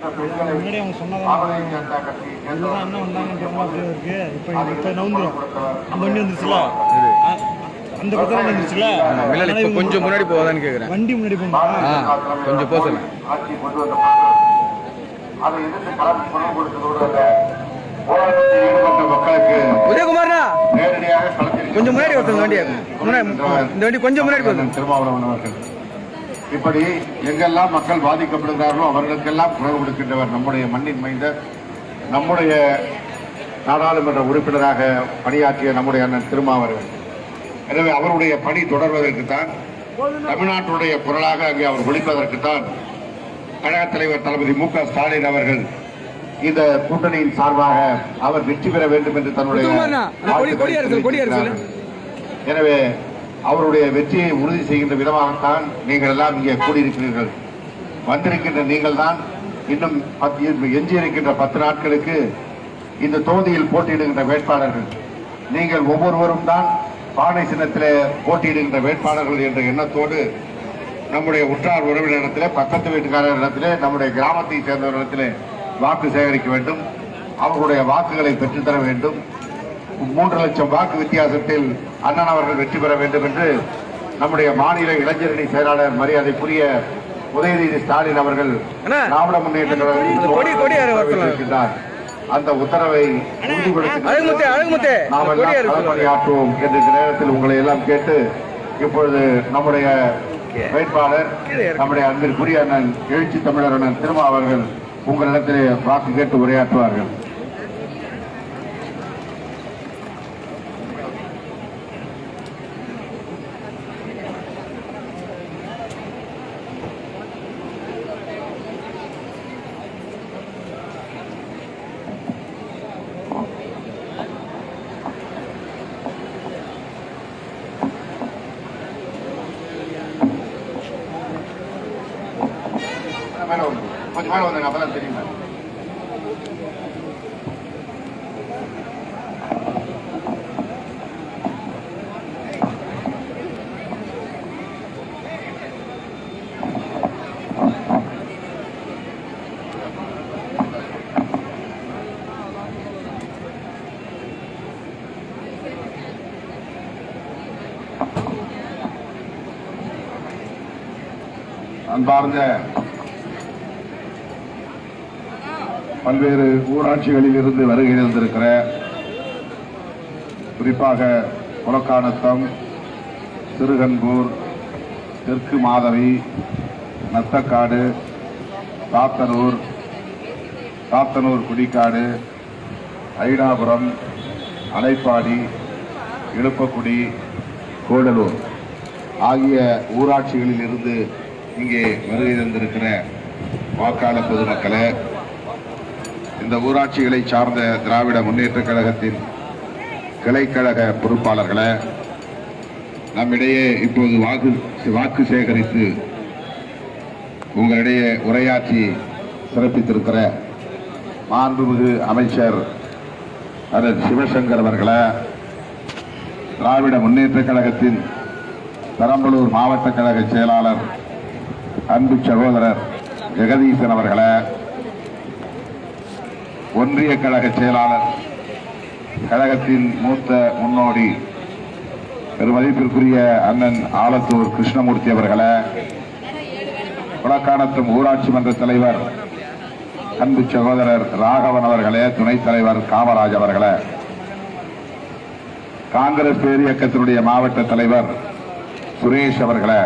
முன்னாடி அவங்க சொன்னதான் அண்ணன் வந்தாங்கன்றவங்க அப்படியே இருக்கு. இப்போ நவுந்துடும். அந்த வண்டி வந்துருச்சுல, அந்த பிரச்சனை வந்துருச்சுல, கொஞ்சம் முன்னாடி போவாதான்னு கேட்குறேன். வண்டி முன்னாடி போகணும், கொஞ்சம் போக சொல்லுங்க. உதயகுமார்னா கொஞ்சம் முன்னாடி ஒருத்தங்க வண்டியா இந்த வண்டி கொஞ்சம் முன்னாடி போகுது. திருமாவளவன் அவர்கள் இப்படி எங்கெல்லாம் மக்கள் பாதிக்கப்படுகிறார்களோ அவர்களுக்கெல்லாம் குரல் கொடுக்கின்றவர் நம்முடைய மண்ணின் மைந்தர், நம்முடைய நாடாளுமன்ற உறுப்பினராக பணியாற்றிய நம்முடைய அண்ணன் திருமாவளவன். எனவே அவருடைய பணி தொடர்வதற்குத்தான், தமிழ்நாட்டுடைய குரலாக அங்கே அவர் ஒழிப்பதற்குத்தான் கழக தலைவர் தளபதி மு.க. ஸ்டாலின் அவர்கள் இந்த கூட்டணியின் சார்பாக அவர் வெற்றி பெற வேண்டும் என்று தன்னுடைய எனவே அவருடைய வெற்றியை உறுதி செய்கின்ற விதமாகத்தான் நீங்கள் எல்லாம் இங்கே கூடியிருக்கிறீர்கள். வந்திருக்கின்ற நீங்கள் தான் இன்னும் எஞ்சியிருக்கின்ற 10 நாட்களுக்கு இந்த தொகுதியில் போட்டியிடுகின்ற வேட்பாளர்கள். நீங்கள் ஒவ்வொருவரும் தான் பானை சின்னத்திலே போட்டியிடுகின்ற வேட்பாளர்கள் என்ற எண்ணத்தோடு நம்முடைய உற்றார் உறவினரிடத்திலே, பக்கத்து வீட்டுக்காரரிடத்திலே, நம்முடைய கிராமத்தை சேர்ந்தவரிடத்திலே வாக்கு சேகரிக்க வேண்டும். அவர்களுடைய வாக்குகளை பெற்றுத்தர வேண்டும். 3 லட்சம் வாக்கு வித்தியாசத்தில் அண்ணன் அவர்கள் வெற்றி பெற வேண்டும் என்று நம்முடைய மாநில இளைஞரணி செயலாளர் மரியாதைக்குரிய உதயநிதி ஸ்டாலின் அவர்கள் திராவிட முன்னேற்ற கழகத்தின் அந்த உத்தரவை களப்பணியாற்றுவோம் என்ற நேரத்தில் உங்களை எல்லாம் கேட்டு இப்பொழுது நம்முடைய வேட்பாளர் நம்முடைய அன்பிற்குரிய அண்ணன் எழுச்சி தமிழர் அண்ணன் திருமா அவர்கள் உங்களிடத்திலே வாக்கு கேட்டு உரையாற்றுவார்கள். கொஞ்சம் மேல வந்தாங்க, அப்பதான் தெரியுமா? அன்பார்ந்த பல்வேறு ஊராட்சிகளில் இருந்து வருகை இருந்திருக்கிற, குறிப்பாக கொலக்கானத்தம், சிறுகன்பூர், தெற்கு மாதவி, நத்தக்காடு, சாத்தனூர் குடிக்காடு, ஐடாபுரம், அலைப்பாடி, இழுப்பக்குடி, கோடலூர் ஆகிய ஊராட்சிகளில் இருந்து இங்கே வருகை தந்திருக்கிற வாக்காளர் பொதுமக்களே, இந்த ஊராட்சிகளை சார்ந்த திராவிட முன்னேற்ற கழகத்தின் கிளைக்கழக பொறுப்பாளர்களே, நம்மிடையே இப்போது வாக்கு சேகரித்து உங்களிடையே உரையாற்றி சிறப்பித்திருக்கிற மாண்புமிகு அமைச்சர் அண்ணன் சிவசங்கர் அவர்களே, திராவிட முன்னேற்ற கழகத்தின் பெரம்பலூர் மாவட்ட கழக செயலாளர் அன்பு சகோதரர் ஜெகதீசன் அவர்களே, ஒன்றிய கழக செயலாளர், கழகத்தின் மூத்த முன்னோடி பெருமதிப்பிற்குரிய அண்ணன் ஆலத்தூர் கிருஷ்ணமூர்த்தி அவர்களே, கொலக்கானத்தம் ஊராட்சி மன்ற தலைவர் அன்பு சகோதரர் ராகவன் அவர்களே, துணைத் தலைவர் காமராஜ் அவர்களே, காங்கிரஸ் பேரியக்கத்தினுடைய மாவட்ட தலைவர் சுரேஷ் அவர்களே,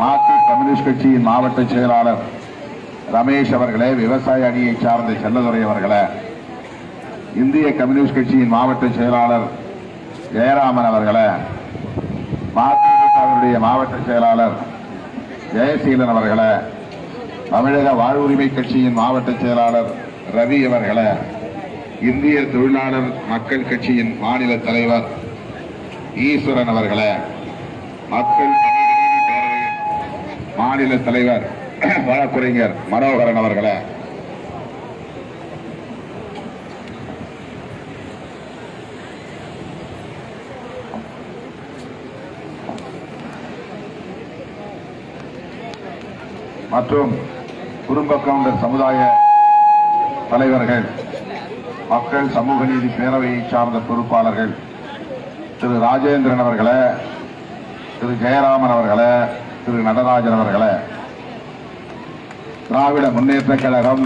மார்க்சிஸ்ட் கம்யூனிஸ்ட் கட்சியின் மாவட்ட செயலாளர் ரமேஷ் அவர்களே, விவசாய அணியை சார்ந்த செல்லதுரை அவர்களே, இந்திய கம்யூனிஸ்ட் கட்சியின் மாவட்ட செயலாளர் ஜெயராமன் அவர்களே, மதிமுகவினுடைய மாவட்ட செயலாளர் ஜெயசீலன் அவர்களே, தமிழக வாழ்வுரிமை கட்சியின் மாவட்ட செயலாளர் ரவி அவர்களே, இந்திய தொழிலாளர் மக்கள் கட்சியின் மாநில தலைவர் ஈஸ்வரன் அவர்களே, மக்கள் மாநில தலைவர் வழக்குரைஞர் மனோகரன் அவர்களே, மற்றும் குடும்ப கவுண்டர் சமுதாய தலைவர்கள், மக்கள் சமூக நீதி பேரவையை சார்ந்த பொறுப்பாளர்கள், திரு ராஜேந்திரன் அவர்களே, திரு ஜெயராமன் அவர்களே, திரு நடராஜன் அவர்களே, திராவிட முன்னேற்ற கழகம்,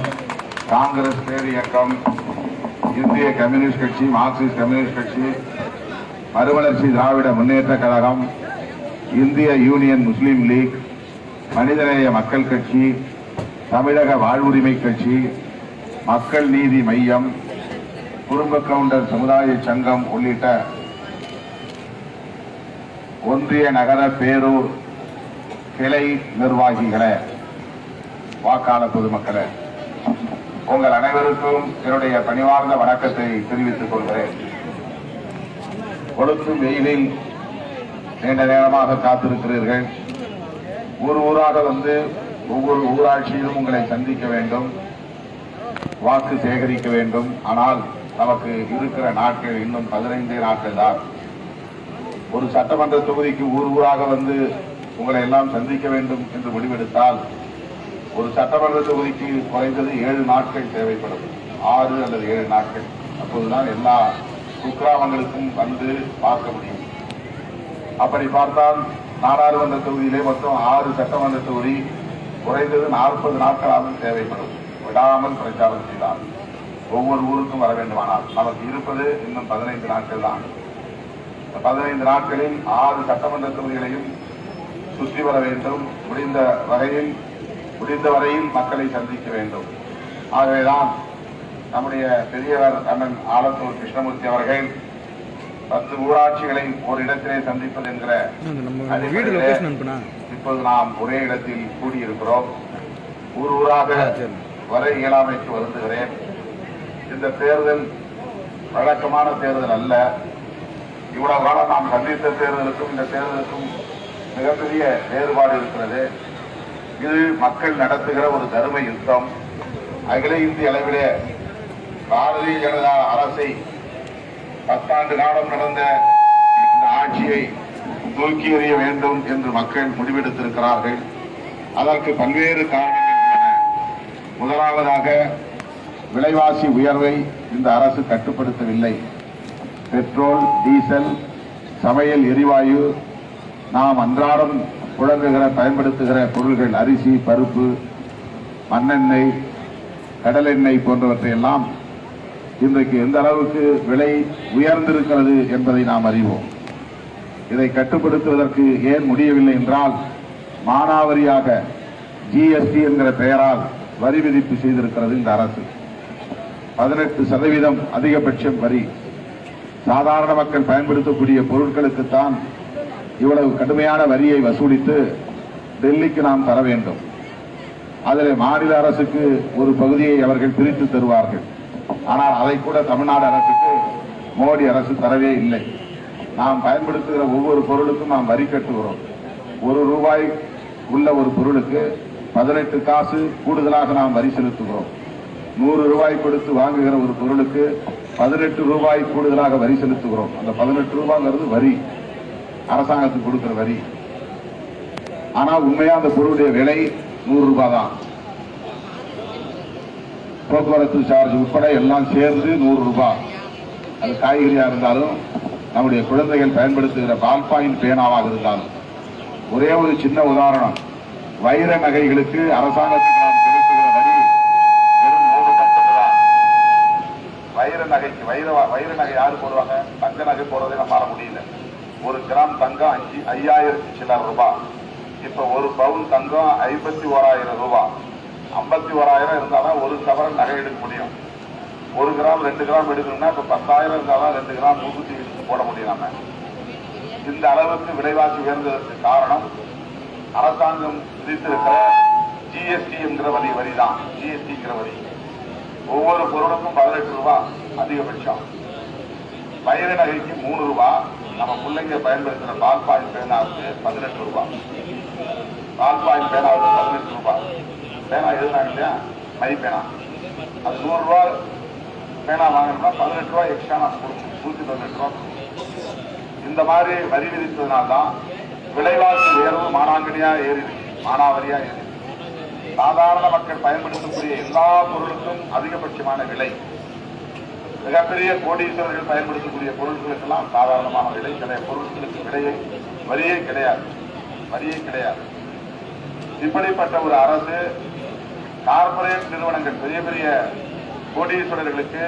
காங்கிரஸ் பேர் இயக்கம், இந்திய கம்யூனிஸ்ட் கட்சி, மார்க்சிஸ்ட் கம்யூனிஸ்ட் கட்சி, மறுமலர்ச்சி திராவிட முன்னேற்ற கழகம், இந்திய யூனியன் முஸ்லீம் லீக், மனிதநேய மக்கள் கட்சி, தமிழக வாழ்வுரிமை கட்சி, மக்கள் நீதி மையம், குடும்ப கவுண்டர் சமுதாய சங்கம் உள்ளிட்ட ஒன்றிய நகர பேரூர் கிளை நிர்வாகிகளே, வாக்காளர் பொதுமக்களே, உங்கள் அனைவருக்கும் என்னுடைய பணிவார்ந்த வணக்கத்தை தெரிவித்துக் கொள்கிறேன். கொளுத்தும் வெயிலில் நீண்ட நேரமாக காத்திருக்கிறீர்கள். ஊர் ஊராக வந்து ஒவ்வொரு ஊராட்சியிலும் உங்களை சந்திக்க வேண்டும், வாக்கு சேகரிக்க வேண்டும். ஆனால் நமக்கு இருக்கிற நாட்கள் இன்னும் 15 நாட்கள் தான். ஒரு சட்டமன்ற தொகுதிக்கு ஊர் ஊராக வந்து உங்களை எல்லாம் சந்திக்க வேண்டும் என்று முடிவெடுத்தால் ஒரு சட்டமன்ற தொகுதிக்கு குறைந்தது 7 நாட்கள் தேவைப்படும். 6 அல்லது 7 நாட்கள். அப்போதுதான் எல்லா குக்கிராமங்களுக்கும் வந்து பார்க்க முடியும். அப்படி பார்த்தால் நாடாளுமன்ற தொகுதியிலே மொத்தம் 6 சட்டமன்ற தொகுதி குறைந்தது 40 நாட்களாகவும் தேவைப்படும். விடாமல் பிரச்சாரம் செய்தால் ஒவ்வொரு ஊருக்கும் வர வேண்டுமானால் நமக்கு இருப்பது இன்னும் 15 நாட்கள் தான். 15 நாட்களில் 6 சட்டமன்ற தொகுதிகளையும் சுற்றி வர வேண்டும். முடிந்த வரையில் மக்களை சந்திக்க வேண்டும். ஆகவேதான் நம்முடைய பெரியவர் அண்ணன் ஆலத்தூர் கிருஷ்ணமூர்த்தி அவர்கள் 10 ஊராட்சிகளை ஒரு இடத்திலே சந்திப்பது என்கிற இப்போது நாம் ஒரே இடத்தில் கூடியிருக்கிறோம். ஊர் ஊராக வர இயலாமைக்கு வருந்துகிறேன். இந்த தேர்தல் வழக்கமான தேர்தல் அல்ல. இவ்வளவு காலம் நாம் சந்தித்த தேர்தலுக்கும் இந்த தேர்தலுக்கும் மிகப்பெரிய வேறுபாடு இருக்கிறது. இது மக்கள் நடத்துகிற ஒரு தர்ம யுத்தம். அகில இந்திய அளவிலே பாரதிய ஜனதா அரசை 10 ஆண்டு காலம் நடந்த இந்த ஆட்சியை தூக்கி எறிய வேண்டும் என்று மக்கள் முடிவெடுத்திருக்கிறார்கள். அதற்கு பல்வேறு காரணங்கள் உள்ளன. முதலாவதாக விலைவாசி உயர்வை இந்த அரசு கட்டுப்படுத்தவில்லை. பெட்ரோல், டீசல், சமையல் எரிவாயு, நாம் அன்றாடம் பயன்படுத்துகிற பொருள்கள், அரிசி, பருப்பு, மண்ணெண்ணெய், கடலெண்ணெய் போன்றவற்றை எல்லாம் இன்றைக்கு எந்த அளவுக்கு விலை உயர்ந்திருக்கிறது என்பதை நாம் அறிவோம். இதை கட்டுப்படுத்துவதற்கு ஏன் முடியவில்லை என்றால், மானாவரியாக ஜிஎஸ்டி என்கிற பெயரால் வரி விதிப்பு செய்திருக்கிறது இந்த அரசு. 18% அதிகபட்சம் வரி. சாதாரண மக்கள் பயன்படுத்தக்கூடிய பொருட்களுக்குத்தான் இவ்வளவு கடுமையான வரியை வசூலித்து டெல்லிக்கு நாம் தர வேண்டும். அதில் மாநில அரசுக்கு ஒரு பகுதியை அவர்கள் பிரித்து தருவார்கள். ஆனால் அதை கூட தமிழ்நாடு அரசுக்கு மோடி அரசு தரவே இல்லை. நாம் பயன்படுத்துகிற ஒவ்வொரு பொருளுக்கும் நாம் வரி கட்டுகிறோம். ₹1 உள்ள ஒரு பொருளுக்கு 18 காசு கூடுதலாக நாம் வரி செலுத்துகிறோம். ₹100 கொடுத்து வாங்குகிற ஒரு பொருளுக்கு ₹18 கூடுதலாக வரி செலுத்துகிறோம். அந்த ₹18 வரி, அரசாங்கத்துக்கு கொடுக்கிற வரி. ஆனால் உண்மையா அந்த பொருளுடைய விலை ₹100 தான். போக்குவரத்து சார்ஜ் உட்பட எல்லாம் சேர்ந்து ₹100. அது காய்கறியா இருந்தாலும், நம்முடைய குழந்தைகள் பயன்படுத்துகிற பால்பாயின் பேனாவாக இருந்தாலும். ஒரே ஒரு சின்ன உதாரணம், வைர நகைகளுக்கு அரசாங்கத்துக்கு நாம் செலுத்துகிற வரி வெறும் 3% தான். வைர நகை யாரு போடுவாங்க? தங்க நகை போடுறதை நம்மளால முடியல. 1 கிராம் தங்கம் 5000 சில்லர் ரூபாய். இப்ப 1 பவுன் தங்கம் 51,000 ரூபாய். 51,000 இருந்தாலும் 1 சவரன் நகை எடுக்க முடியும். 1 கிராம் 2 கிராம் எடுக்கணும்னா இப்ப 10,000 இருந்தாலும் 2 கிராம் மூக்குத்தி போட முடியும். நம்ம இந்த அளவுக்கு விலைவாசி உயர்ந்ததற்கு காரணம் அரசாங்கம் விதித்திருக்கிற ஜிஎஸ்டி என்கிற வரி தான். ஜிஎஸ்டிங்கிற வரி ஒவ்வொரு பொருளுக்கும் ₹18 அதிகபட்சம். வைர நகைக்கு ₹3. நம்ம பிள்ளைங்க பயன்படுத்துகிற பால்பாயின் பேனாவுக்கு ₹18. பால்பாயின் பேனாவுக்கு ₹18. பேனா எழுதுனாங்க இல்லையா, மை பேனா, அது ₹100 பேனா வாங்கணும்னா ₹18 எக்ஸ்ட்ரா நம்ம கொடுக்கணும். ₹118. இந்த மாதிரி வரி விதித்ததுனால்தான் விலைவாசி உயர்வு மானாவரியா ஏறி. சாதாரண மக்கள் பயன்படுத்தக்கூடிய எல்லா பொருளுக்கும் அதிகபட்சமான விலை. மிகப்பெரிய கோடீஸ்வரர்கள் பயன்படுத்தக்கூடிய பொருட்களுக்கெல்லாம் சாதாரணமான விலை. சில பொருட்களுக்கு வரியே கிடையாது. இப்படிப்பட்ட ஒரு அரசு கார்பரேட் நிறுவனங்கள் பெரிய பெரிய கோடீஸ்வரர்களுக்கு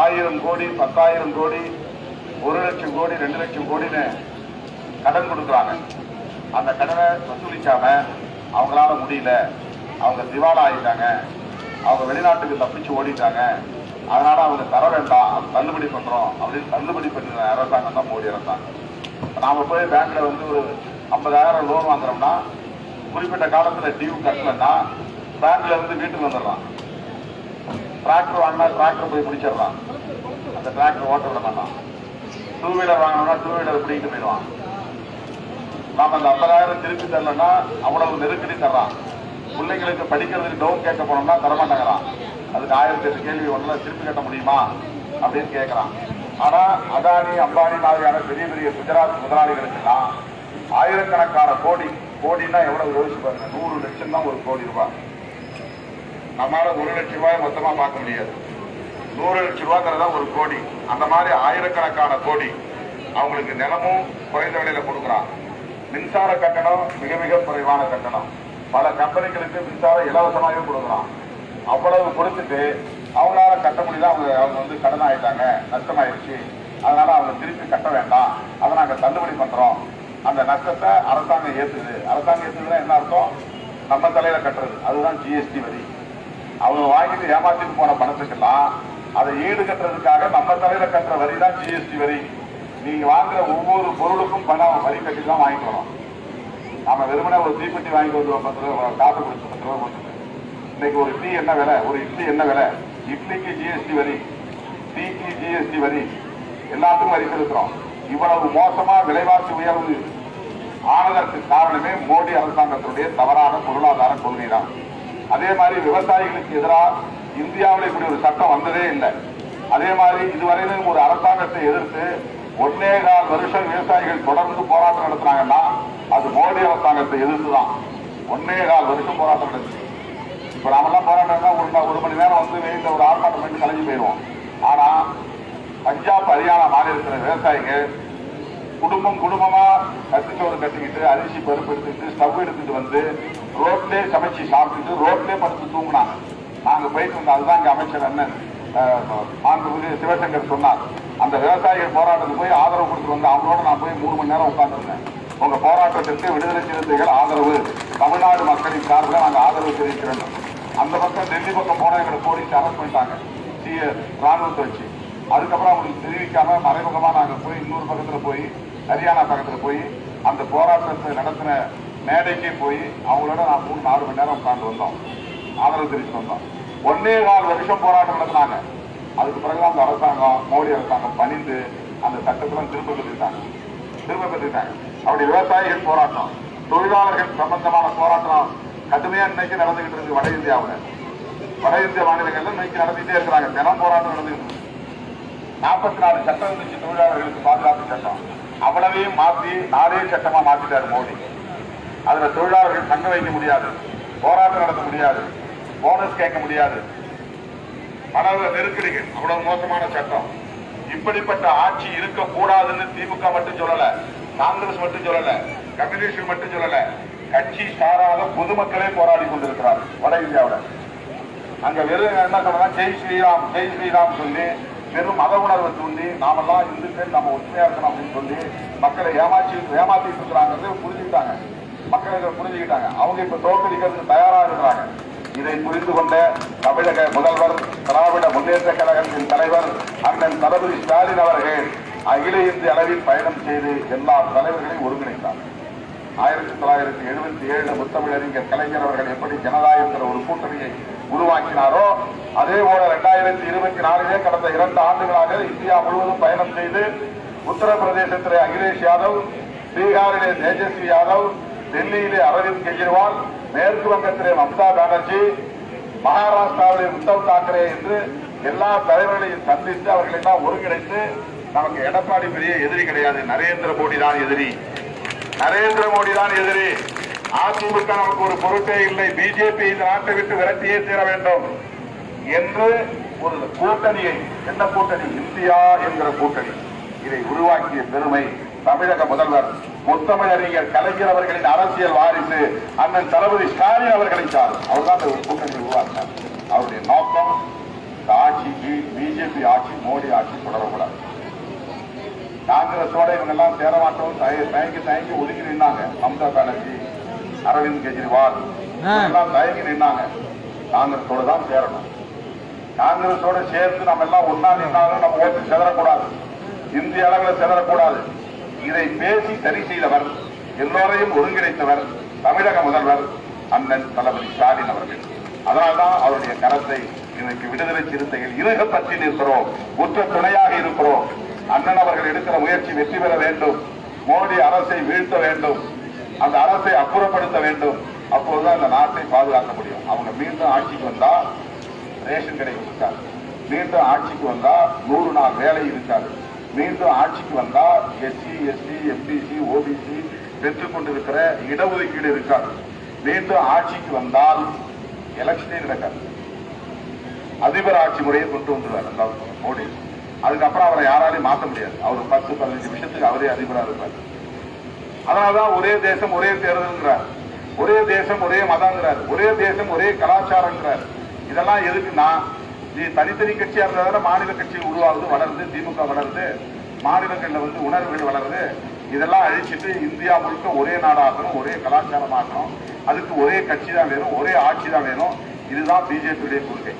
1000 கோடி 10,000 கோடி 1 லட்சம் கோடி 2 லட்சம் கோடின்னு கடன் கொடுக்குறாங்க. அந்த கடனை வசூலிக்காம அவங்களால முடியல, அவங்க திவாலா ஆயிட்டாங்க, அவங்க வெளிநாட்டுக்கு தப்பிச்சு ஓடிட்டாங்க, அதனால அவங்க தர வேண்டாம், தள்ளுபடி பண்றோம் அப்படின்னு தள்ளுபடி பண்ணுற அரசாங்கம் தான் மோடி அரசாங்கம். நாம போய் பேங்க்ல ஒரு 50,000 லோன் வாங்குறோம்னா குறிப்பிட்ட காலத்துல டியூ கட்டலன்னா பேங்க்ல இருந்து வீட்டுக்கு வந்துடலாம். டிராக்டர் வாங்கினா டிராக்டர் போய் பிடிச்சிடலாம், அந்த டிராக்டர் ஓட்ட விட மாட்டான். 2 வீலர் வாங்கினோம்னா 2 வீலர் பிடிக்கிட்டு போயிடுவான். நாம அந்த 50,000 திருப்பி தரலன்னா அவ்வளவு நெருக்கடி தர்றான். பிள்ளைங்களுக்கு படிக்கிறதுக்கு டவுன் கேட்க போனோம்னா தரமாட்டேங்கிறான். அதுக்கு 1008 கேள்வி ஒன்றுல திருப்பி கட்ட முடியுமா அப்படின்னு கேட்கறான். ஆனா அதானி அம்பானி மாதிரியான பெரிய பெரிய குஜராத் முதலாளிகளுக்கெல்லாம் ஆயிரக்கணக்கான கோடினா எவ்வளவு யோசிச்சு பாருங்க. 100 லட்சம் தான் 1 கோடி ரூபாய். நம்மளால 1 லட்சம் ரூபாய் மொத்தமா பார்க்க முடியாது. 100 லட்சம் ரூபாய்ங்கிறதா 1 கோடி. அந்த மாதிரி ஆயிரக்கணக்கான கோடி அவங்களுக்கு நிலமும் குறைந்த விலையில கொடுக்குறான். மின்சார கட்டணம் மிக மிக குறைவான கட்டணம். பல கம்பெனிகளுக்கு மின்சாரம் இலவசமாகவே கொடுக்குறான். அவ்வளவு கொடுத்துட்டு அவங்களால கட்ட முடியல, அவங்க கடன் ஆயிட்டாங்க, நஷ்டமாயிருச்சு, அதனால அவங்க திருப்பி கட்ட வேண்டாம், அதை நாங்கள் தள்ளுபடி பண்றோம். அந்த நஷ்டத்தை அரசாங்கம் ஏற்றுது. அரசாங்கம் ஏற்றுதுன்னா என்ன அர்த்தம்? நம்ம தலையில கட்டுறது. அதுதான் ஜிஎஸ்டி வரி. அவங்க வாங்கிட்டு ஏமாத்திட்டு போன பணத்துக்கெல்லாம் அதை ஈடு கட்டுறதுக்காக நம்ம தலையில கட்டுற வரி தான் ஜிஎஸ்டி வரி. நீங்க வாங்குற ஒவ்வொரு பொருளுக்கும் பணம் வரி கட்டி தான் வாங்கிக்கணும். நாம வெறுமனே ஒரு தீப்பெட்டி வாங்கி வந்து 10 ரூபா காசு கொடுத்து 10 ரூபா கொடுத்துட்டு இன்னைக்கு ஒரு டீ என்ன விலை, ஒரு இட்லி என்ன விலை, இட்லிக்கு ஜிஎஸ்டி வரி, டீக்கு ஜிஎஸ்டி வரி, எல்லாத்துக்கும் வரி செலுத்துறோம். இவ்வளவு மோசமா விலைவாசி உயர்வு ஆனதற்கு காரணமே மோடி அரசாங்கத்தினுடைய தவறான பொருளாதார கொள்கை தான். அதே மாதிரி விவசாயிகளுக்கு எதிராக இந்தியாவில் இப்படி ஒரு சட்டம் வந்ததே இல்லை. அதே மாதிரி இதுவரையிலும் ஒரு அரசாங்கத்தை எதிர்த்து 1.25 வருஷம் விவசாயிகள் தொடர்ந்து போராட்டம் நடத்துறாங்கன்னா அது மோடி அரசாங்கத்தை எதிர்த்துதான். 1.25 வருஷம் போராட்டம் நடத்துது. இப்ப நாமெல்லாம் போராட்டம்னா 1 மணி நேரம் வெயில ஒரு ஆர்ப்பாட்டம் பண்ணி கலைஞ்சு போயிடுவோம். ஆனா பஞ்சாப் ஹரியானா மாநிலத்தில் விவசாயிகள் குடும்பமா கத்திச்சோறு கட்டிக்கிட்டு அரிசி பருப்பு எடுத்துக்கிட்டு ஸ்டவ் எடுத்துட்டு ரோட்லேயே சமைச்சு சாப்பிட்டுட்டு ரோட்லேயே படுத்து தூங்கினாங்க. நாங்க போயிட்டு வந்தோம். அதுதான் இங்க அமைச்சர் அண்ணன் மாண்புமிகு சிவசங்கர் சொன்னார். அந்த விவசாயிகள் போராட்டத்துக்கு போய் ஆதரவு கொடுத்து அவங்களோட நான் போய் 3 மணி நேரம் உட்கார்ந்துருந்தேன். உங்க போராட்டத்திற்கு விடுதலை சிறுத்தைகள் ஆதரவு, தமிழ்நாடு மக்களின் சார்பில் நாங்கள் ஆதரவு தெரிவிக்கிறோம். அந்த பக்கம் டெல்லி பக்கம் போன எங்களை போலீஸ் அரெஸ்ட் பண்ணிட்டாங்க, ராணுவத்தை வச்சு. அதுக்கப்புறம் அவங்களுக்கு தெரிவிக்காம மறைமுகமா நாங்க போய் இன்னொரு பக்கத்துல போய் ஹரியானா பக்கத்துல போய் அந்த போராட்டத்தை நடத்தின மேடைக்கே போய் அவங்களோட நான் 3-4 மணி நேரம் உட்கார்ந்து வந்தோம், ஆதரவு தெரிவித்து வந்தோம். 1.25 வருஷம் போராட்டம் நடத்தினாங்க. அதுக்கு பிறகு அந்த அரசாங்கம் மோடி அரசாங்கம் பணிந்து அந்த சட்டத்தெல்லாம் திரும்ப பெற்றுட்டாங்க. அப்படி விவசாயிகள் போராட்டம், தொழிலாளர்கள் சம்பந்தமான போராட்டம் கடுமையா இன்னைக்கு நடந்துகிட்டு இருக்கு. வட இந்திய மாநிலங்கள்ல இன்னைக்கு நடந்துகிட்டே இருக்கிறாங்க. தினம் போராட்டம் நடந்துகிட்டு 44 சட்டம் இருந்துச்சு தொழிலாளர்களுக்கு பாதுகாப்பு சட்டம். அவ்வளவையும் மாற்றி 4 சட்டமா மாத்திட்டாரு மோடி. அதுல தொழிலாளர்கள் தங்க வைக்க முடியாது, போராட்டம் நடத்த முடியாது, போனஸ் கேட்க முடியாது, பல நெருக்கடிகள். அவ்வளவு மோசமான சட்டம். இப்படிப்பட்ட ஆட்சி இருக்கக்கூடாதுன்னு திமுக மட்டும் சொல்லல, காங்கிரஸ் மட்டும் சொல்லல, கம்யூனிஸ்ட் மட்டும் சொல்லல, கட்சி சாராத பொதுமக்களே போராடி கொண்டிருக்கிறார் வட இந்தியாவில். அங்க வெறும் என்ன சொல்றா, ஜெய் ஸ்ரீராம் ஜெய் ஸ்ரீராம் சொல்லி வெறும் மத உணர்வை தூண்டி நாமெல்லாம் இந்துக்கள் நம்ம ஒற்றுமையா இருக்கணும் அப்படின்னு சொல்லி மக்களை ஏமாத்திட்டு இருக்கிறாங்கிறது புரிஞ்சுக்கிட்டாங்க. மக்கள் இதை புரிஞ்சுக்கிட்டாங்க. அவங்க இப்ப தோற்கடிக்கிறதுக்கு தயாரா இருக்கிறாங்க. இதை புரிந்து கொண்ட தமிழக முதல்வர், திராவிட முன்னேற்ற கழகத்தின் தலைவர் அண்ணன் தளபதி ஸ்டாலின் அவர்கள் அகில இந்திய அளவில் பயணம் செய்து எல்லா தலைவர்களையும் ஒருங்கிணைத்தார். 1977 முத்தமிழறிஞர் கலைஞர் அவர்கள் எப்படி ஜனதாயங்கிற ஒரு கூட்டணியை உருவாக்கினாரோ அதே போல 2024 கடந்த 2 ஆண்டுகளாக இந்தியா முழுவதும் பயணம் செய்து உத்தரப்பிரதேசத்திலே அகிலேஷ் யாதவ், பீகாரிலே தேஜஸ்வி யாதவ், டெல்லியிலே அரவிந்த் கெஜ்ரிவால், மேற்கு வங்கத்திலே மம்தா பானர்ஜி, மகாராஷ்டிராவிலே உத்தவ் தாக்கரே என்று எல்லா தலைவர்களையும் சந்தித்து அவர்களை எல்லாம் ஒருங்கிணைத்து நமக்கு எடப்பாடி பெரிய எதிரி கிடையாது, நரேந்திர மோடி தான் எதிரி, நரேந்திர மோடி தான் எதிரி. அதிமுக நமக்கு ஒரு பொருட்டே இல்லை, பிஜேபி இந்த நாட்டை விட்டு விரட்டியே தீர வேண்டும் என்று ஒரு கூட்டணியை, என்ன கூட்டணி, இந்தியா என்கிற கூட்டணி, இதை உருவாக்கிய பெருமை தமிழக முதல்வர் முத்தமிழறிஞர் கலைஞர் அவர்களின் அரசியல் வாரிசு அண்ணன் தளபதி ஸ்டாலின் அவர்களை சார். அவர்தான் இந்த கூட்டணி உருவாக்கினார். அவருடைய நோக்கம் இந்த ஆட்சிக்கு, பிஜேபி ஆட்சி, மோடி ஆட்சி தொடரக்கூடாது. காங்கிரஸோட இவங்க எல்லாம் சேரமாட்டோம் தயங்கி ஒதுங்கி நின்னாங்க. மம்தா பானர்ஜி, அரவிந்த் கெஜ்ரிவால் எல்லாம் தயங்கி நின்னாங்க. காங்கிரஸோட தான் சேரணும். காங்கிரஸோட சேர்த்து நம்ம எல்லாம் ஒன்னா நின்னாலும் நம்ம ஓட்டு செதறக்கூடாது, இந்திய அளவில் செதறக்கூடாது. இதை பேசி சரி செய்தவர், எல்லோரையும் ஒருங்கிணைத்தவர் தமிழக முதல்வர் அண்ணன் தளபதி ஸ்டாலின் அவர்கள். அதனால்தான் அவருடைய கரத்தை இன்றைக்கு விடுதலை சிறுத்தைகள் இறுக பற்றி நிற்கிறோம், உற்ற துணையாக இருக்கிறோம். அண்ணன் அவர்கள் எடுக்கிற முயற்சி வெற்றி பெற வேண்டும். மோடி அரசை வீழ்த்த வேண்டும், அந்த அரசை அப்புறப்படுத்த வேண்டும். அப்போதுதான் அந்த நாட்டை பாதுகாக்க முடியும். அவங்க மீண்டும் ஆட்சிக்கு வந்தா ரேஷன் கடை இருக்காது, மீண்டும் ஆட்சிக்கு வந்தா 100 நாள் வேலை இருக்காது, மீண்டும் ஆட்சிக்கு வந்தா எஸ்சி எஸ்டி எம்பிசி ஓபிசி பெற்றுக் கொண்டிருக்கிற இடஒதுக்கீடு இருக்காது, மீண்டும் ஆட்சிக்கு வந்தால் எலெக்ஷனே நடக்காது. அதிபர் ஆட்சி முறையை கொண்டு வந்துருவார் அந்த மோடி. அதுக்கப்புறம் அவரை யாராலையும் மாற்ற முடியாது. அவர் 10-15 நிமிஷத்துக்கு அவரே அதிபராக இருப்பார். அதனாலதான் ஒரே தேசம் ஒரே தேர்தல்ங்கிறார், ஒரே தேசம் ஒரே மதங்கிறார், ஒரே தேசம் ஒரே கலாச்சாரங்கிறார். இதெல்லாம் எதுக்குன்னா, நீ தனித்தனி கட்சியா இருந்தா மாநில கட்சிகள் உருவாகுது, வளருது, திமுக வளருது, மாநிலங்கள்ல உணர்வுகள் வளருது. இதெல்லாம் அழிச்சிட்டு இந்தியா முழுக்க ஒரே நாடாகணும், ஒரே கலாச்சாரமாகணும், அதுக்கு ஒரே கட்சி தான் வேணும், ஒரே ஆட்சி தான் வேணும். இதுதான் பிஜேபியுடைய கொள்கை.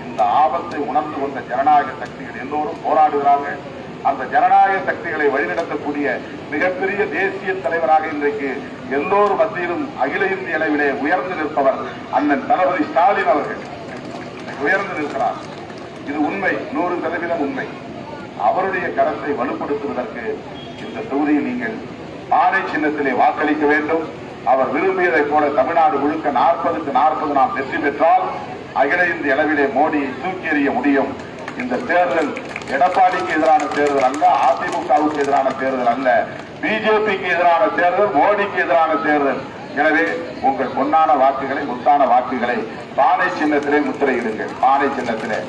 இந்த ஆபத்தை உணர்ந்து கொண்ட ஜனநாயக சக்திகள் எல்லோரும் போராடுகிறாங்க. அந்த ஜனநாயக சக்திகளை வழிநடத்தக்கூடிய மிகப்பெரிய தேசிய தலைவராக இன்றைக்கு எல்லோரும் மத்தியிலும் அகில இந்திய அளவிலே உயர்ந்து நிற்பவர் அண்ணன் தளபதி ஸ்டாலின் அவர்கள் உயர்ந்து நிற்கிறார். இது உண்மை, 100% உண்மை. அவருடைய கரத்தை வலுப்படுத்துவதற்கு இந்த தொகுதியில் நீங்கள் ஆணை சின்னத்திலே வாக்களிக்க வேண்டும். அவர் விரும்பியதை போல தமிழ்நாடு முழுக்க 40க்கு 40 நாம் வெற்றி பெற்றால் அகில இந்திய அளவிலே மோடியை தூக்கி எறிய முடியும். இந்த தேர்தல் எடப்பாடிக்கு எதிரான தேர்தல் அல்ல, அதிமுகவுக்கு எதிரான தேர்தல் அல்ல, பிஜேபிக்கு எதிரான தேர்தல், மோடிக்கு எதிரான தேர்தல். எனவே உங்கள் பொன்னான வாக்குகளை, முத்தான வாக்குகளை பானை சின்னத்திலே முத்திரையிடுங்கள். பானை சின்னத்திலே,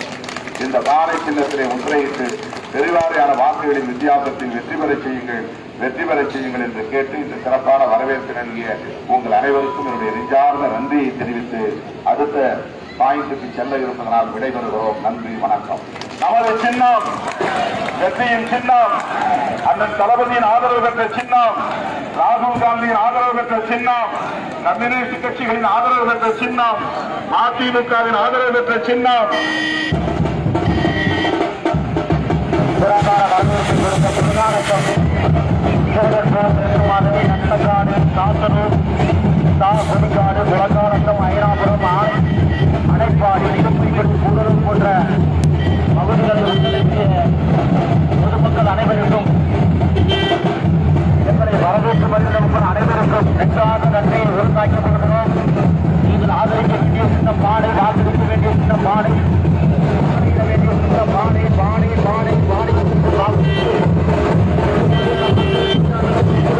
இந்த பானை சின்னத்திலே முத்திரையிட்டு பெருவாரியான வாக்குகளின் வித்தியாசத்தில் வெற்றி பெறச் செய்யுங்கள் என்று கேட்டு இந்த சிறப்பான வரவேற்பு நல்கிய உங்கள் அனைவருக்கும் என்னுடைய நெஞ்சார்ந்த நன்றியை தெரிவித்து அடுத்த பாயிண்ட்டுக்கு செல்ல இருப்பதனால் விடைபெறுகிறோம். நன்றி, வணக்கம். நமது சின்னம், வெற்றியின் சின்னம், அண்ணன் தளபதியின் ஆதரவு பெற்ற சின்னம், ராகுல் காந்தியின் ஆதரவு பெற்ற சின்னம், கம்யூனிஸ்ட் கட்சிகளின் ஆதரவு பெற்ற சின்னம், அதிமுகவின் ஆதரவு பெற்ற சின்னம். சாத்தனூர், குளக்காரத்தம், ஐராபுரம், அடைப்பாடி, கூடலும் போன்ற பகுதிகளில்